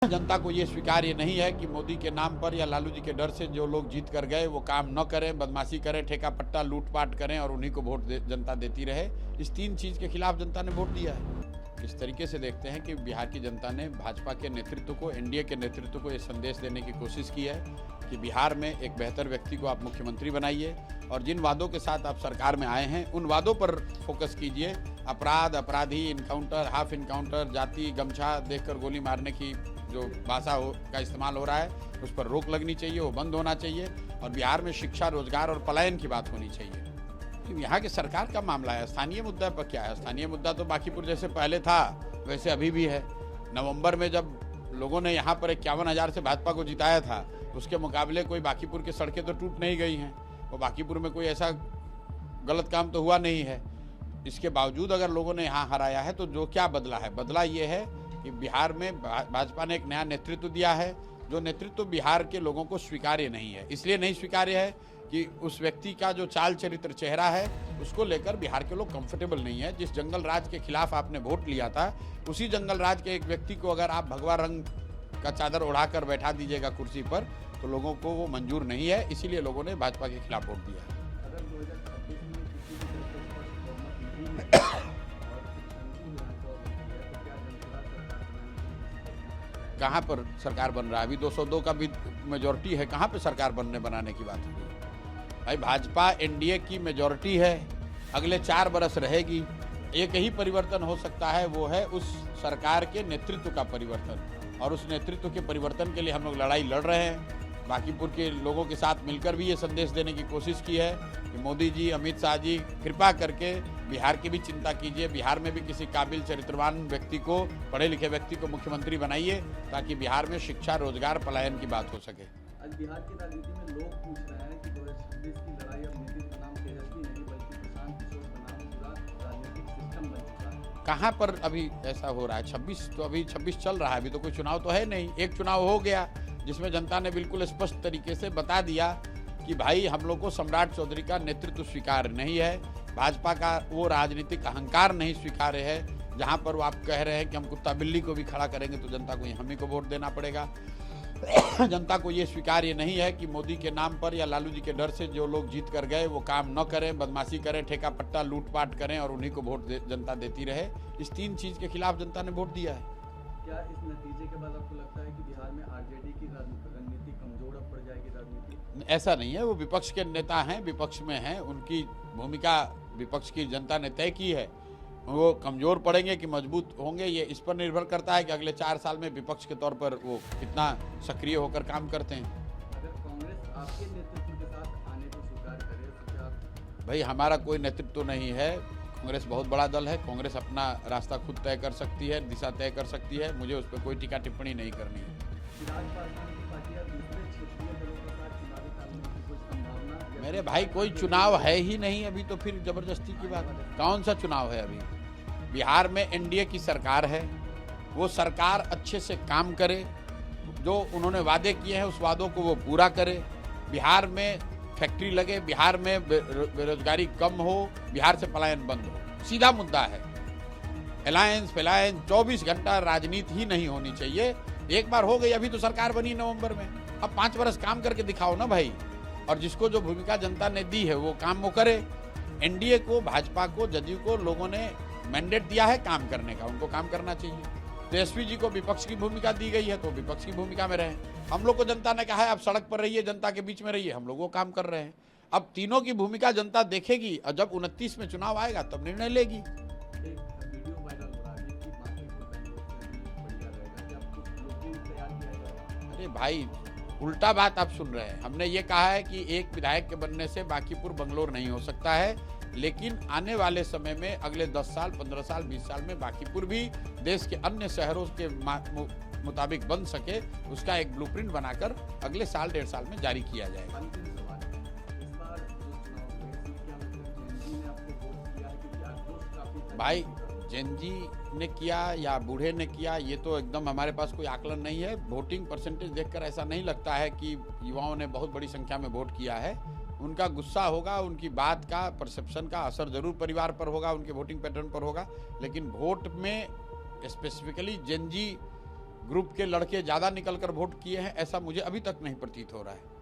जनता को ये स्वीकार्य नहीं है कि मोदी के नाम पर या लालू जी के डर से जो लोग जीत कर गए वो काम न करें, बदमाशी करें, ठेका पट्टा लूटपाट करें और उन्हीं को वोट जनता देती रहे। इस तीन चीज़ के खिलाफ जनता ने वोट दिया है। इस तरीके से देखते हैं कि बिहार की जनता ने भाजपा के नेतृत्व को, एनडीए के नेतृत्व को ये संदेश देने की कोशिश की है कि बिहार में एक बेहतर व्यक्ति को आप मुख्यमंत्री बनाइए और जिन वादों के साथ आप सरकार में आए हैं उन वादों पर फोकस कीजिए। अपराध, अपराधी, इनकाउंटर, हाफ इनकाउंटर, जाति, गमछा देखकर गोली मारने की जो भाषा का इस्तेमाल हो रहा है उस पर रोक लगनी चाहिए, वो बंद होना चाहिए और बिहार में शिक्षा, रोजगार और पलायन की बात होनी चाहिए। यहाँ की सरकार का मामला है, स्थानीय मुद्दा पर क्या है? स्थानीय मुद्दा तो बांकीपुर जैसे पहले था वैसे अभी भी है। नवंबर में जब लोगों ने यहाँ पर 51,000 से भाजपा को जिताया था उसके मुकाबले कोई बांकीपुर की सड़कें तो टूट नहीं गई हैं, वो बांकीपुर में कोई ऐसा गलत काम तो हुआ नहीं है। इसके बावजूद अगर लोगों ने यहाँ हराया है तो जो क्या बदला है? बदला ये है कि बिहार में भाजपा ने एक नया नेतृत्व दिया है, जो नेतृत्व बिहार के लोगों को स्वीकार्य नहीं है। इसलिए नहीं स्वीकार्य है कि उस व्यक्ति का जो चाल चरित्र, चेहरा है उसको लेकर बिहार के लोग कंफर्टेबल नहीं है। जिस जंगल राज के खिलाफ आपने वोट लिया था उसी जंगल राज के एक व्यक्ति को अगर आप भगवा रंग का चादर ओढ़ाकर बैठा दीजिएगा कुर्सी पर तो लोगों को वो मंजूर नहीं है। इसीलिए लोगों ने भाजपा के खिलाफ वोट दिया। कहाँ पर सरकार बन रहा है? अभी 202 का भी मेजोरिटी है, कहाँ पे सरकार बनाने की बात हो रही है? भाई भाजपा एनडीए की मेजोरिटी है, अगले 4 बरस रहेगी। एक ही परिवर्तन हो सकता है, वो है उस सरकार के नेतृत्व का परिवर्तन और उस नेतृत्व के परिवर्तन के लिए हम लोग लड़ाई लड़ रहे हैं। बांकीपुर के लोगों के साथ मिलकर भी ये संदेश देने की कोशिश की है कि मोदी जी, अमित शाह जी, कृपा करके बिहार की भी चिंता कीजिए। बिहार में भी किसी काबिल चरित्रवान व्यक्ति को, पढ़े लिखे व्यक्ति को मुख्यमंत्री बनाइए ताकि बिहार में शिक्षा, रोजगार, पलायन की बात हो सके। आज बिहार की राजनीति में लोग पूछ रहे हैं कि 2026 की लड़ाई अब नीतीश बनाम तेजस्वी नहीं बल्कि प्रशांत किशोर बनाम पूरा राजनीतिक सिस्टम बन चुका है। कहाँ पर अभी ऐसा हो रहा है? 26 चल रहा है, अभी तो कोई चुनाव तो है नहीं। एक चुनाव हो गया जिसमें जनता ने बिल्कुल स्पष्ट तरीके से बता दिया कि भाई हम लोग को सम्राट चौधरी का नेतृत्व स्वीकार नहीं है, भाजपा का वो राजनीतिक अहंकार नहीं स्वीकार्य है। जहां पर वो आप कह रहे हैं कि हम कुत्ता बिल्ली को भी खड़ा करेंगे तो जनता को हम ही को वोट देना पड़ेगा। जनता को ये स्वीकार्य नहीं है कि मोदी के नाम पर या लालू जी के डर से जो लोग जीत कर गए वो काम न करें, बदमाशी करें, ठेका पट्टा लूटपाट करें और उन्हीं को वोट जनता देती रहे। इस तीन चीज़ के खिलाफ जनता ने वोट दिया है। क्या इस नतीजे के बाद आपको लगता है कि बिहार में आरजेडी की रणनीति कमजोर अब पड़ जाएगी? राजनीति ऐसा नहीं है, वो विपक्ष के नेता हैं, विपक्ष में हैं, उनकी भूमिका विपक्ष की जनता ने तय की है। वो कमज़ोर पड़ेंगे कि मजबूत होंगे ये इस पर निर्भर करता है कि अगले 4 साल में विपक्ष के तौर पर वो कितना सक्रिय होकर काम करते हैं। अगर कांग्रेस आपके नेतृत्व के साथ आने को स्वीकार करे तो क्या? भाई हमारा कोई नेतृत्व नहीं है, कांग्रेस बहुत बड़ा दल है, कांग्रेस अपना रास्ता खुद तय कर सकती है, दिशा तय कर सकती है, मुझे उस पर कोई टीका टिप्पणी नहीं करनी है। मेरे भाई कोई चुनाव है ही नहीं अभी, तो फिर जबरदस्ती की बात। कौन सा चुनाव है अभी? बिहार में एनडीए की सरकार है, वो सरकार अच्छे से काम करे, जो उन्होंने वादे किए हैं उस वादों को वो पूरा करे। बिहार में फैक्ट्री लगे, बिहार में बेरोजगारी कम हो, बिहार से पलायन बंद हो, सीधा मुद्दा है। अलायंस फैलायंस 24 घंटा राजनीति ही नहीं होनी चाहिए। एक बार हो गई, अभी तो सरकार बनी नवंबर में, अब 5 वर्ष काम करके दिखाओ ना भाई। और जिसको जो भूमिका जनता ने दी है वो काम वो करे। एनडीए को, भाजपा को, जदयू को लोगों ने मैंडेट दिया है काम करने का, उनको काम करना चाहिए। तेजस्वी जी को विपक्ष की भूमिका दी गई है तो विपक्ष की भूमिका में रहे। हम लोग को जनता ने कहा है आप सड़क पर रहिए, जनता के बीच में रहिए, हम लोग वो काम कर रहे हैं। अब तीनों की भूमिका जनता देखेगी और जब 29 में चुनाव आएगा तब निर्णय लेगी। अरे भाई उल्टा बात आप सुन रहे हैं। हमने ये कहा है कि एक विधायक के बनने से बांकीपुर बंगलोर नहीं हो सकता है, लेकिन आने वाले समय में अगले 10 साल, 15 साल, 20 साल में बांकीपुर भी देश के अन्य शहरों के मुताबिक बन सके, उसका एक ब्लूप्रिंट बनाकर अगले साल, 1.5 साल में जारी किया जाएगा। भाई जेनजी ने किया या बूढ़े ने किया ये तो एकदम हमारे पास कोई आकलन नहीं है। वोटिंग परसेंटेज देखकर ऐसा नहीं लगता है कि युवाओं ने बहुत बड़ी संख्या में वोट किया है। उनका गुस्सा होगा, उनकी बात का, परसेप्शन का असर जरूर परिवार पर होगा, उनके वोटिंग पैटर्न पर होगा, लेकिन वोट में स्पेसिफिकली जेनजी ग्रुप के लड़के ज़्यादा निकल कर वोट किए हैं, ऐसा मुझे अभी तक नहीं प्रतीत हो रहा है।